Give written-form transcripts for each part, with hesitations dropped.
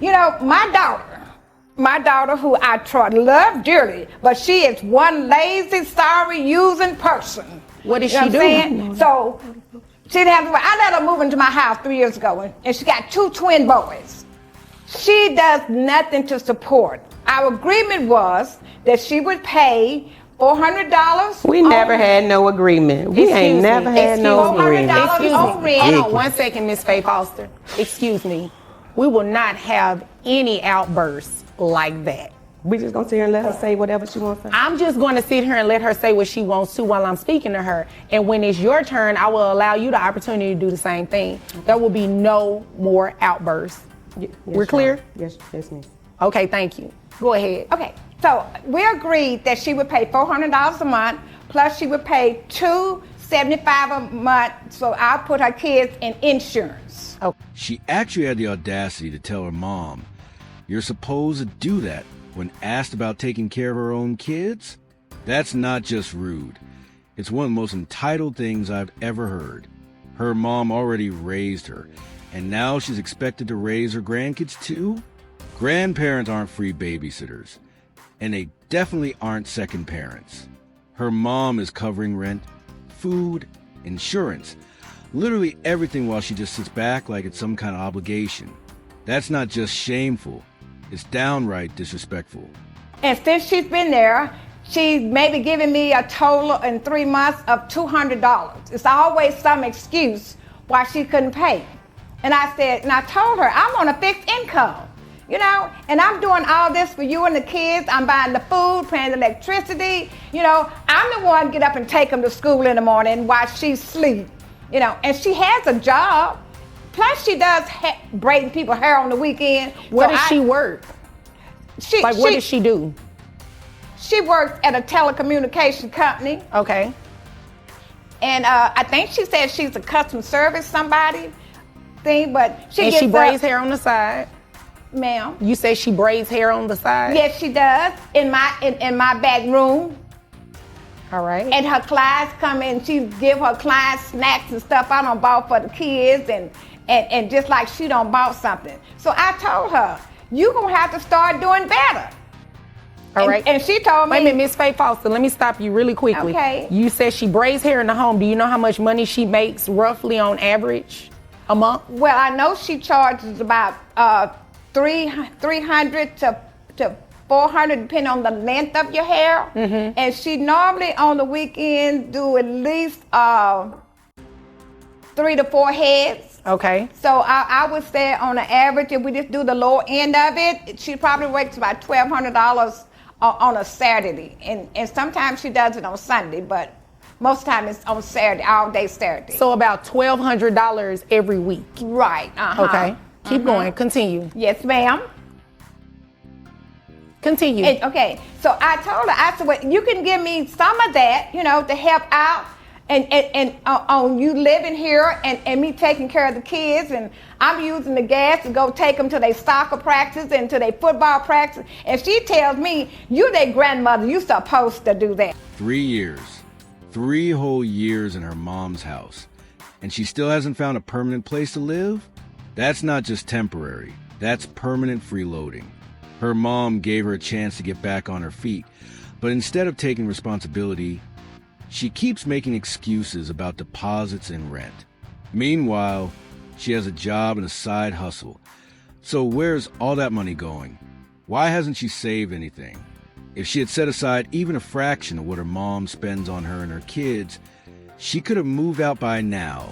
You know, my daughter who I love dearly, but she is one lazy, sorry, using person. What did you know she do? Saying? So she didn't have to. I let her move into my house 3 years ago, and she got 2 twin boys. She does nothing to support. Our agreement was that she would pay $400. We never had no agreement. We ain't never had no agreement. $400 on rent. Hold on 1 second, Miss Faye Foster. Excuse me. We will not have any outbursts like that. We just gonna sit here and let her say whatever she wants to say? I'm just going to sit here and let her say what she wants to while I'm speaking to her. And when it's your turn, I will allow you the opportunity to do the same thing. There will be no more outbursts. Yes, We're clear? Yes, ma'am. Okay, thank you. Go ahead. Okay, so we agreed that she would pay $400 a month, plus she would pay $275 a month, so I'll put her kids in insurance. Oh. She actually had the audacity to tell her mom, "You're supposed to do that when asked about taking care of her own kids?" That's not just rude. It's one of the most entitled things I've ever heard. Her mom already raised her, and now she's expected to raise her grandkids too? Grandparents aren't free babysitters, and they definitely aren't second parents. Her mom is covering rent, food, insurance, literally everything, while she just sits back like it's some kind of obligation. That's not just shameful, it's downright disrespectful. And since she's been there, she's maybe given me a total in 3 months of $200. It's always some excuse why she couldn't pay. And I said, and I told her, I'm on a fixed income, you know, and I'm doing all this for you and the kids. I'm buying the food, paying the electricity, you know. I'm the one get up and take them to school in the morning while she sleep, you know, and she has a job. Plus she does braiding people's hair on the weekend. Where does she work? What does she do? She works at a telecommunication company. Okay. And I think she said she's a customer service somebody thing, but she braids hair on the side. Ma'am. You say she braids hair on the side? Yes, she does. In my back room. All right. And her clients come in, she give her clients snacks and stuff I don't bought for the kids, and just like she don't bought something. So I told her, you gonna have to start doing better. All right. And she told me. Wait a minute, Miss Faye Foster, let me stop you really quickly. Okay. You said she braids hair in the home. Do you know how much money she makes roughly on average a month? Well, I know she charges about $300 to $400 depending on the length of your hair. Mm-hmm. And she normally on the weekend do at least 3 to 4 heads. Okay. So I would say on the average, if we just do the lower end of it, she probably works about $1,200 on a Saturday. And sometimes she does it on Sunday, but most of the time it's on Saturday, all day Saturday. So about $1,200 every week. Right. Uh-huh. Okay. Keep going. Continue. Yes, ma'am. Continue. Okay. So I told her, I said, well, you can give me some of that, you know, to help out. And on you living here and me taking care of the kids, and I'm using the gas to go take them to their soccer practice and to their football practice. And she tells me, you their grandmother, you supposed to do that. 3 years. 3 whole years in her mom's house. And she still hasn't found a permanent place to live? That's not just temporary. That's permanent freeloading. Her mom gave her a chance to get back on her feet. But instead of taking responsibility, she keeps making excuses about deposits and rent. Meanwhile, she has a job and a side hustle. So where's all that money going? Why hasn't she saved anything? If she had set aside even a fraction of what her mom spends on her and her kids, she could have moved out by now.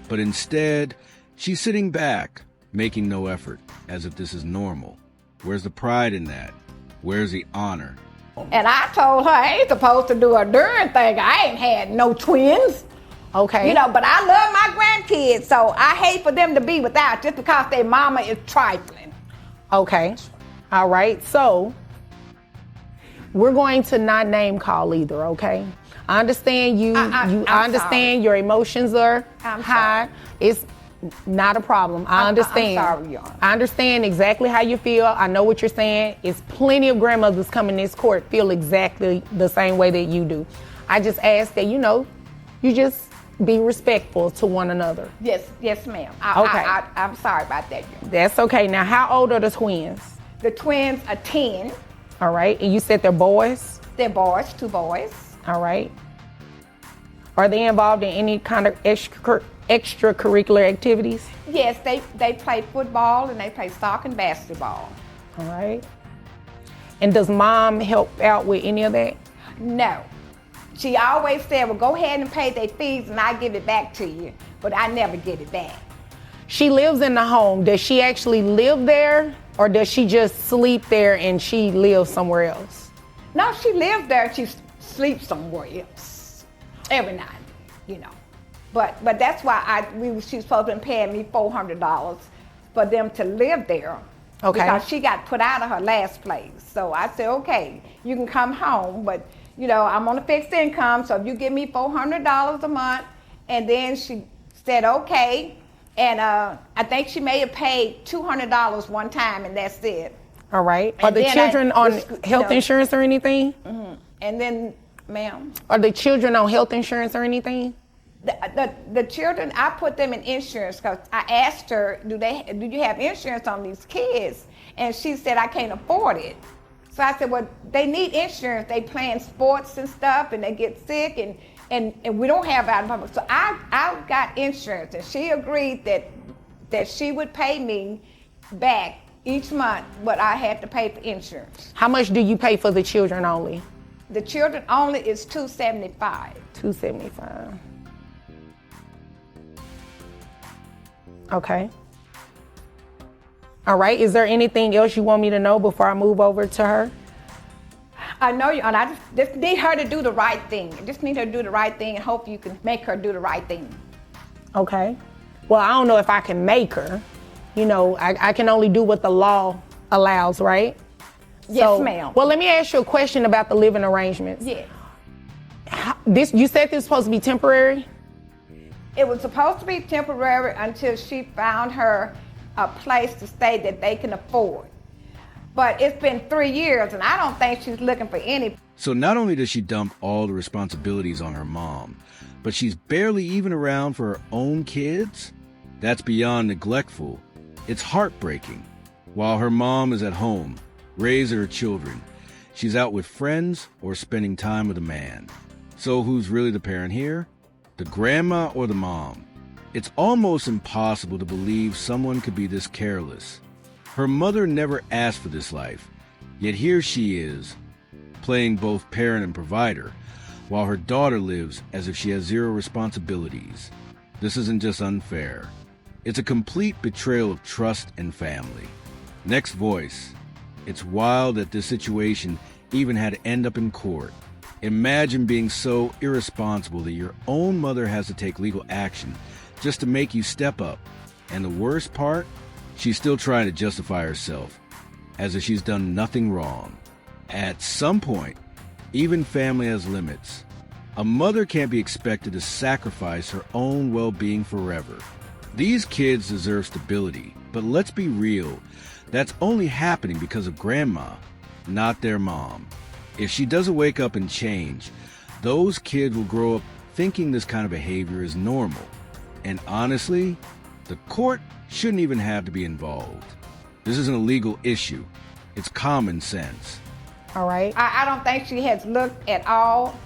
But instead, she's sitting back, making no effort, as if this is normal. Where's the pride in that? Where's the honor? And I told her I ain't supposed to do a darn thing. I ain't had no twins. Okay. You know, but I love my grandkids, so I hate for them to be without just because their mama is trifling. Okay. All right. So we're going to not name call either, okay? I understand I understand your emotions are high. It's not a problem. I understand. I'm sorry, y'all. I understand exactly how you feel. I know what you're saying. It's plenty of grandmothers coming to this court feel exactly the same way that you do. I just ask that, you know, you just be respectful to one another. Yes, ma'am. Okay. I'm sorry about that. That's okay. Now, how old are the twins? The twins are 10. All right. And you said they're boys? They're boys, 2 boys. All right. Are they involved in any kind of extracurricular activities? Yes, they play football and they play soccer and basketball. All right. And does mom help out with any of that? No. She always said, well, go ahead and pay their fees and I'll give it back to you. But I never get it back. She lives in the home. Does she actually live there, or does she just sleep there and she lives somewhere else? No, she lives there. She sleeps somewhere else every night, But that's why she's supposed to be paying me $400 for them to live there. Okay. Because she got put out of her last place. So I said, okay, you can come home, but I'm on a fixed income, so if you give me $400 a month. And then she said, okay. And I think she may have paid $200 one time, and that's it. All right. Are the children on health insurance or anything? Mm-hmm. And then, ma'am? Are the children on health insurance or anything? The children, I put them in insurance because I asked her, do you have insurance on these kids? And she said, I can't afford it. So I said, well, they need insurance. They playing sports and stuff, and they get sick, and we don't have out of public. So I got insurance, and she agreed that she would pay me back each month what I had to pay for insurance. How much do you pay for the children only? The children only is $275. $275. Okay. All right. Is there anything else you want me to know before I move over to her? I know you, and I just need her to do the right thing. I just need her to do the right thing and hope you can make her do the right thing. Okay. Well, I don't know if I can make her. I can only do what the law allows, right? Yes, ma'am. Well, let me ask you a question about the living arrangements. Yes. You said this was supposed to be temporary? It was supposed to be temporary until she found her a place to stay that they can afford. But it's been 3 years, and I don't think she's looking for any. So not only does she dump all the responsibilities on her mom, but she's barely even around for her own kids? That's beyond neglectful. It's heartbreaking. While her mom is at home, raising her children, she's out with friends or spending time with a man. So who's really the parent here? The grandma or the mom? It's almost impossible to believe someone could be this careless. Her mother never asked for this life, yet here she is, playing both parent and provider, while her daughter lives as if she has zero responsibilities. This isn't just unfair. It's a complete betrayal of trust and family. Next voice. It's wild that this situation even had to end up in court. Imagine being so irresponsible that your own mother has to take legal action just to make you step up. And the worst part? She's still trying to justify herself, as if she's done nothing wrong. At some point, even family has limits. A mother can't be expected to sacrifice her own well-being forever. These kids deserve stability, but let's be real, that's only happening because of grandma, not their mom. If she doesn't wake up and change, those kids will grow up thinking this kind of behavior is normal. And honestly, the court shouldn't even have to be involved. This isn't a legal issue. It's common sense. All right. I don't think she has looked at all.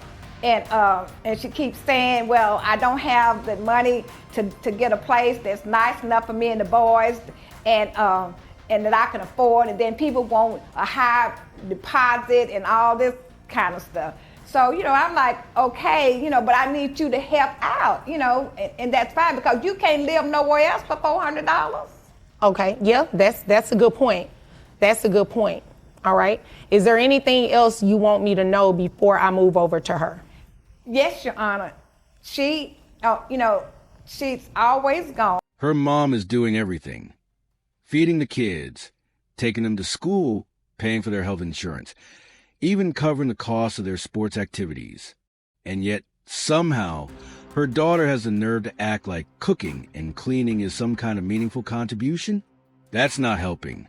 And she keeps saying, well, I don't have the money to get a place that's nice enough for me and the boys and that I can afford. And then people want a high deposit and all this kind of stuff. So, I'm like, okay, but I need you to help out, and that's fine because you can't live nowhere else for $400. Okay, yeah, that's a good point. That's a good point. All right. Is there anything else you want me to know before I move over to her? Yes, Your Honor. She's always gone. Her mom is doing everything. Feeding the kids, taking them to school, paying for their health insurance, even covering the cost of their sports activities. And yet, somehow, her daughter has the nerve to act like cooking and cleaning is some kind of meaningful contribution? That's not helping.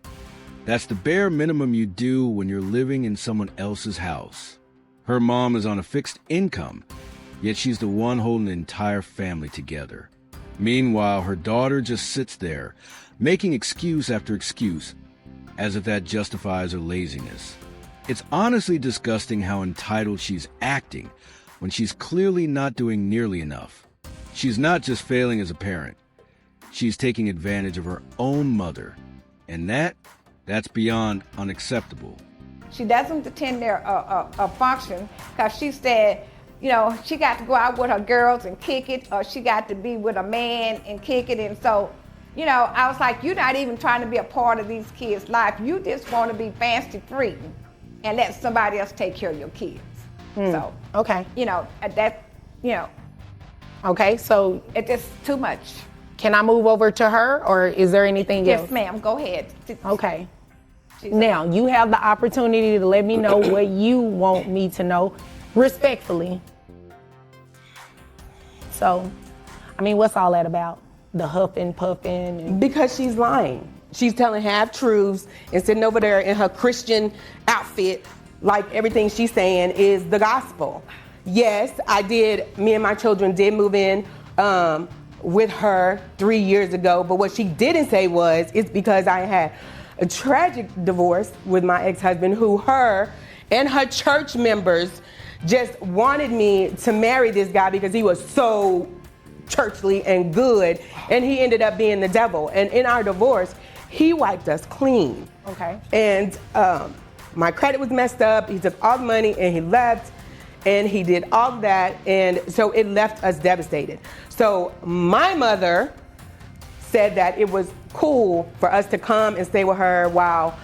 That's the bare minimum you do when you're living in someone else's house. Her mom is on a fixed income, yet she's the one holding the entire family together. Meanwhile, her daughter just sits there, making excuse after excuse, as if that justifies her laziness. It's honestly disgusting how entitled she's acting when she's clearly not doing nearly enough. She's not just failing as a parent. She's taking advantage of her own mother. And that's beyond unacceptable. She doesn't attend a function because she said, you know, she got to go out with her girls and kick it, or she got to be with a man and kick it. And so, you know, I was like, you're not even trying to be a part of these kids' life. You just want to be fancy free and let somebody else take care of your kids. So, okay. You know, that, you know. Okay, so it's just too much. Can I move over to her, or is there anything else? Yes, ma'am, go ahead. Okay. Now, you have the opportunity to let me know what you want me to know, respectfully. So, I mean, what's all that about? The huffing, puffing? Because she's lying. She's telling half-truths and sitting over there in her Christian outfit like everything she's saying is the gospel. Yes, me and my children did move in with her 3 years ago, but what she didn't say was, it's because I had a tragic divorce with my ex-husband, who her and her church members just wanted me to marry this guy because he was so churchly and good, and he ended up being the devil. And in our divorce, he wiped us clean. Okay. And my credit was messed up. He took all the money and he left, and he did all of that, and so it left us devastated. So my mother said that it was cool for us to come and stay with her while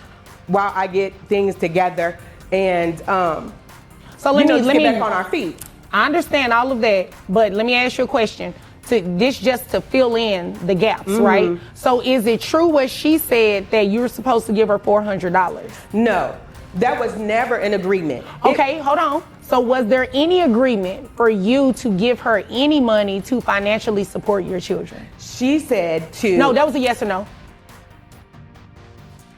I get things together, and so let me get back on our feet. I understand all of that, but let me ask you a question. Just to fill in the gaps, right? So is it true what she said that you're supposed to give her $400? No, that was never an agreement. Okay, hold on. So was there any agreement for you to give her any money to financially support your children? She said to... No, that was a yes or no.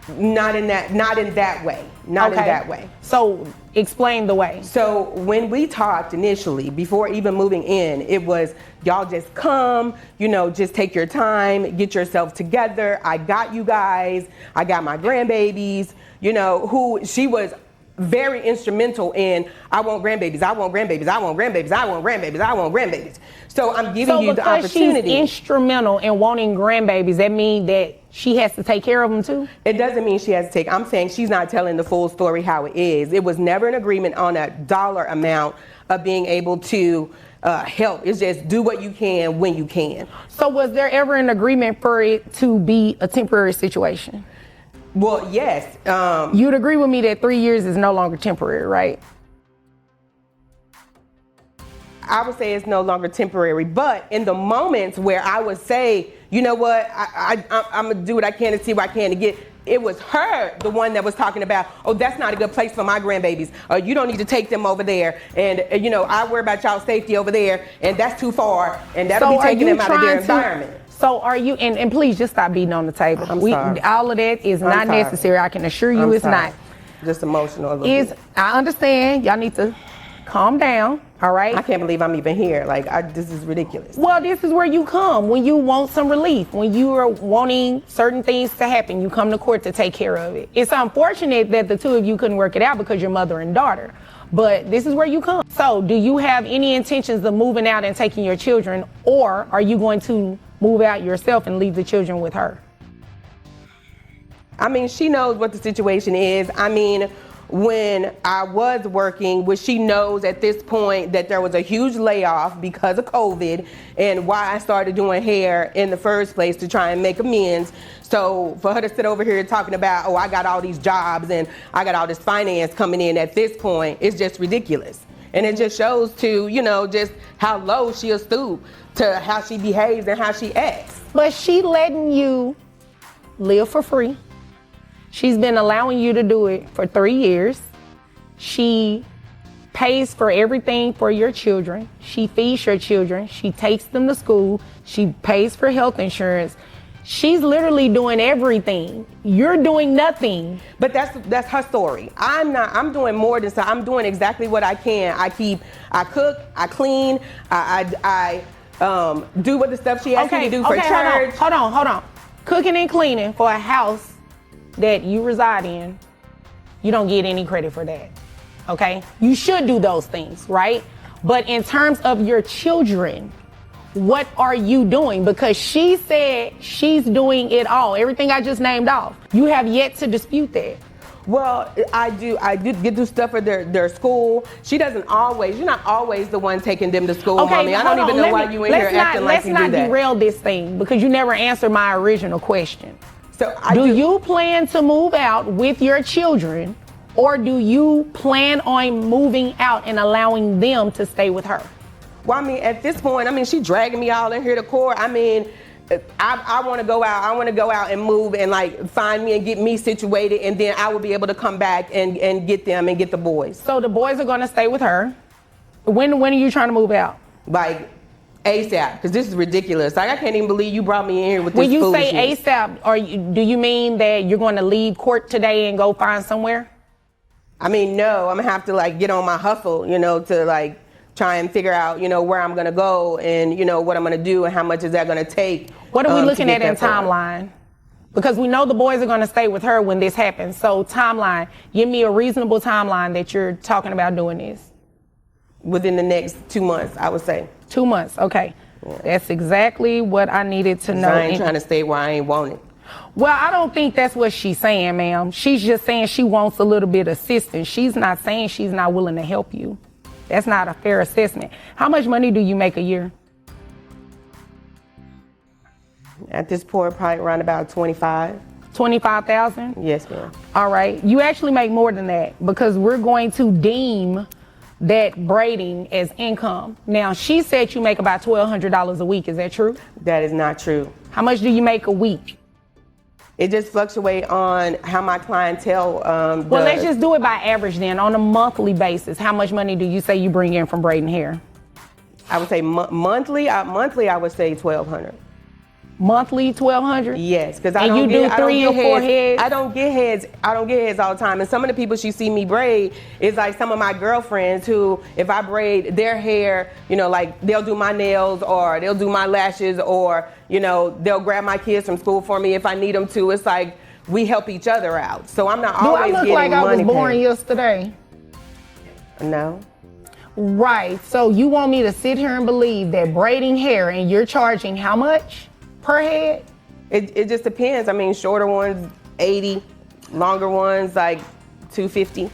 Not in that way. Not in that way. So explain the way. So when we talked initially, before even moving in, it was, y'all just come, just take your time, get yourself together. I got you guys. I got my grandbabies, who she was very instrumental in. I want grandbabies. I want grandbabies. I want grandbabies. I want grandbabies. I want grandbabies. So I'm giving you the opportunity. So because she's instrumental in wanting grandbabies, that means that she has to take care of them too? It doesn't mean she has to take. I'm saying she's not telling the full story how it is. It was never an agreement on a dollar amount of being able to help. It's just do what you can when you can. So was there ever an agreement for it to be a temporary situation? Well, yes. You'd agree with me that 3 years is no longer temporary, right? I would say it's no longer temporary, but in the moments where I would say, you know what, I'm gonna do what I can to see what I can to get. It was her, the one that was talking about, oh, that's not a good place for my grandbabies. You don't need to take them over there. And, I worry about y'all's safety over there, and that's too far, and that'll be taking them out of their environment. So are you, and please just stop beating on the table. I'm sorry. All of that is not necessary. I can assure you it's not. Just emotional a little bit. I understand. Y'all need to calm down, all right? I can't believe I'm even here. This is ridiculous. Well, this is where you come when you want some relief. When you are wanting certain things to happen, you come to court to take care of it. It's unfortunate that the two of you couldn't work it out because you're mother and daughter, but this is where you come. So do you have any intentions of moving out and taking your children, or are you going to move out yourself and leave the children with her? I mean, she knows what the situation is. I mean, when I was working, which she knows at this point that there was a huge layoff because of COVID, and why I started doing hair in the first place to try and make amends. So for her to sit over here talking about, oh, I got all these jobs and I got all this finance coming in at this point, it's just ridiculous. And it just shows to, just how low she'll stoop to how she behaves and how she acts. But she letting you live for free. She's been allowing you to do it for 3 years. She pays for everything for your children. She feeds your children. She takes them to school. She pays for health insurance. She's literally doing everything. You're doing nothing. But that's her story. I'm doing more than so. I'm doing exactly what I can. I cook, I clean, I do what the stuff she asked me to do for church. Hold on. Cooking and cleaning for a house that you reside in, you don't get any credit for that. Okay? You should do those things, right? But in terms of your children, what are you doing? Because she said she's doing it all. Everything I just named off. You have yet to dispute that. Well, I did get do stuff for their school. You're not always the one taking them to school, Okay, mommy. I don't even know why you in here acting like you do that. Let's not derail this thing because you never answered my original question. So do you plan to move out with your children, or do you plan on moving out and allowing them to stay with her? Well, I mean, at this point, she dragging me all in here to court. I mean, I want to go out. I want to go out and move and like find me and get me situated, and then I will be able to come back and get them and get the boys. So the boys are going to stay with her. When are you trying to move out? Like ASAP, because this is ridiculous. Like I can't even believe you brought me in here with this When you foolishness. say ASAP, do you mean that you're going to leave court today and go find somewhere? I mean, no. I'm gonna have to like get on my hustle, to like try and figure out, where I'm going to go and, what I'm going to do and how much is that going to take. What are we looking at in timeline? Because we know the boys are going to stay with her when this happens. So timeline, give me a reasonable timeline that you're talking about doing this. Within the next 2 months, I would say. 2 months, okay. Yeah. That's exactly what I needed to know. I ain't trying to stay where I ain't want it. Well, I don't think that's what she's saying, ma'am. She's just saying she wants a little bit of assistance. She's not saying she's not willing to help you. That's not a fair assessment. How much money do you make a year? At this point, probably around about 25. 25,000? Yes, ma'am. All right. You actually make more than that because we're going to deem that braiding as income. Now, she said you make about $1,200 a week. Is that true? That is not true. How much do you make a week? It just fluctuates on how my clientele does. Well, let's just do it by average then. On a monthly basis, how much money do you say you bring in from braiding hair? I would say monthly. Monthly, I would say $1,200. Monthly, $1,200? Yes, because I don't get 3 or 4 heads. I don't get heads. I don't get heads all the time. And some of the people she see me braid is like some of my girlfriends who, if I braid their hair, like they'll do my nails or they'll do my lashes or they'll grab my kids from school for me if I need them to. It's like we help each other out. So I'm not always getting money. Do I look like I was born yesterday? No. Right. So you want me to sit here and believe that braiding hair and you're charging how much per head? It just depends. I mean, shorter ones, 80, longer ones, like 250.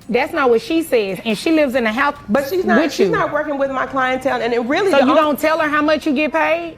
That's not what she says, and she lives in a house. But she's not working with my clientele, and it really. So you don't tell her how much you get paid?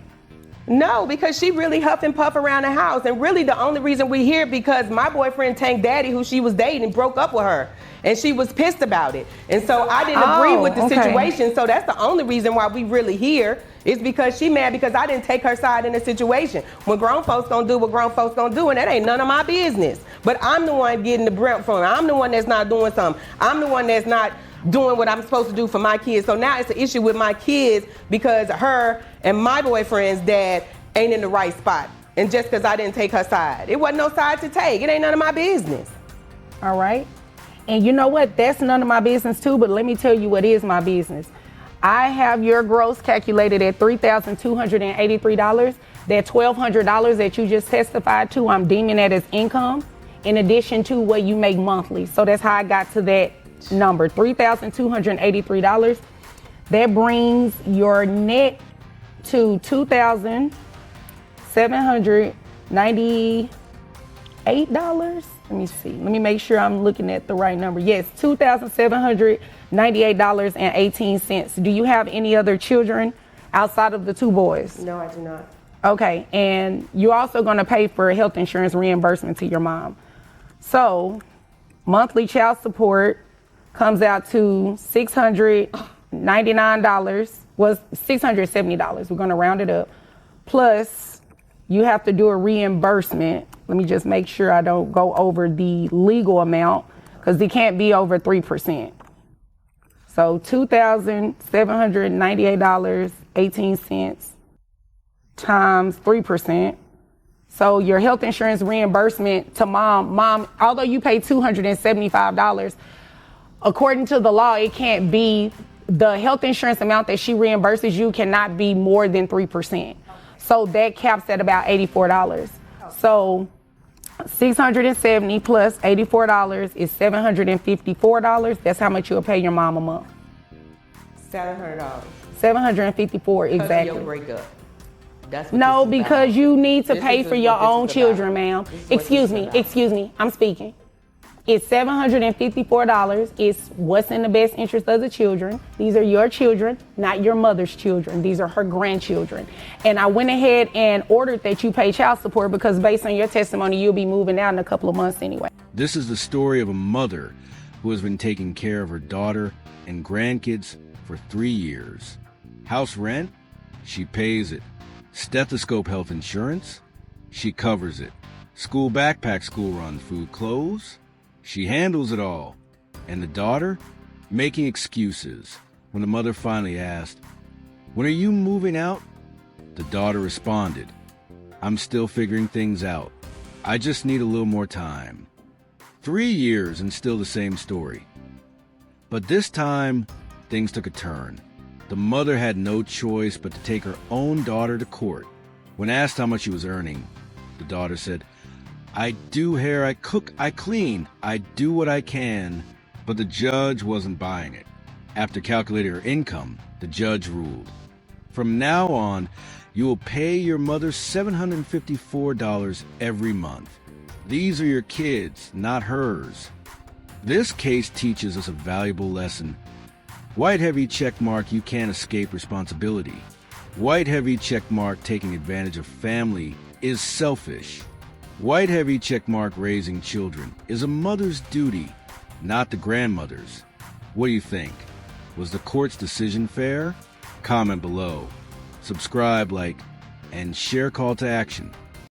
No, because she really huff and puff around the house, and really the only reason we here because my boyfriend Tank Daddy, who she was dating, broke up with her, and she was pissed about it, and so I didn't agree with the situation. So that's the only reason why we really here. Is because she mad because I didn't take her side in the situation. When grown folks gonna do what grown folks gonna do, and that ain't none of my business. But I'm the one getting the brunt from her. I'm the one that's not doing something. I'm the one that's not doing what I'm supposed to do for my kids. So now it's an issue with my kids because her and my boyfriend's dad ain't in the right spot. And just because I didn't take her side. It wasn't no side to take. It ain't none of my business. All right. And you know what? That's none of my business too, but let me tell you what is my business. I have your gross calculated at $3,283. That $1,200 that you just testified to, I'm deeming that as income in addition to what you make monthly. So that's how I got to that number, $3,283. That brings your net to $2,798. Let me see. Let me make sure I'm looking at the right number. Yes, $2,798.18. Do you have any other children outside of the 2 boys? No, I do not. Okay, and you're also going to pay for health insurance reimbursement to your mom. So, monthly child support comes out to $699. Was $670. We're going to round it up. Plus, you have to do a reimbursement. Let me just make sure I don't go over the legal amount because it can't be over 3%. So $2,798.18 times 3%. So your health insurance reimbursement to mom, although you pay $275, according to the law, it can't be, the health insurance amount that she reimburses you cannot be more than 3%. So that caps at about $84. So $670 plus $84 is $754. That's how much you'll pay your mom a month. $700. $754 exactly. Your breakup. That's what No, this is because about. you need to This pay is for what your this own is children, about. ma'am. This is what Excuse this is about. excuse me, I'm speaking. It's $754. It's what's in the best interest of the children. These are your children, not your mother's children. These are her grandchildren. And I went ahead and ordered that you pay child support because based on your testimony, you'll be moving out in a couple of months anyway. This is the story of a mother who has been taking care of her daughter and grandkids for 3 years. House rent? She pays it. Stethoscope health insurance? She covers it. School backpack, school run, food, clothes? She handles it all. And the daughter? Making excuses. When the mother finally asked, "When are you moving out?" The daughter responded, "I'm still figuring things out. I just need a little more time." 3 years and still the same story. But this time, things took a turn. The mother had no choice but to take her own daughter to court. When asked how much she was earning, the daughter said, "I do hair, I cook, I clean, I do what I can." But the judge wasn't buying it. After calculating her income, the judge ruled, "From now on, you will pay your mother $754 every month. These are your kids, not hers." This case teaches us a valuable lesson. White heavy checkmark, you can't escape responsibility. White heavy checkmark, taking advantage of family is selfish. White heavy checkmark, raising children is a mother's duty, not the grandmother's. What do you think? Was the court's decision fair? Comment below. Subscribe, like, and share call to action.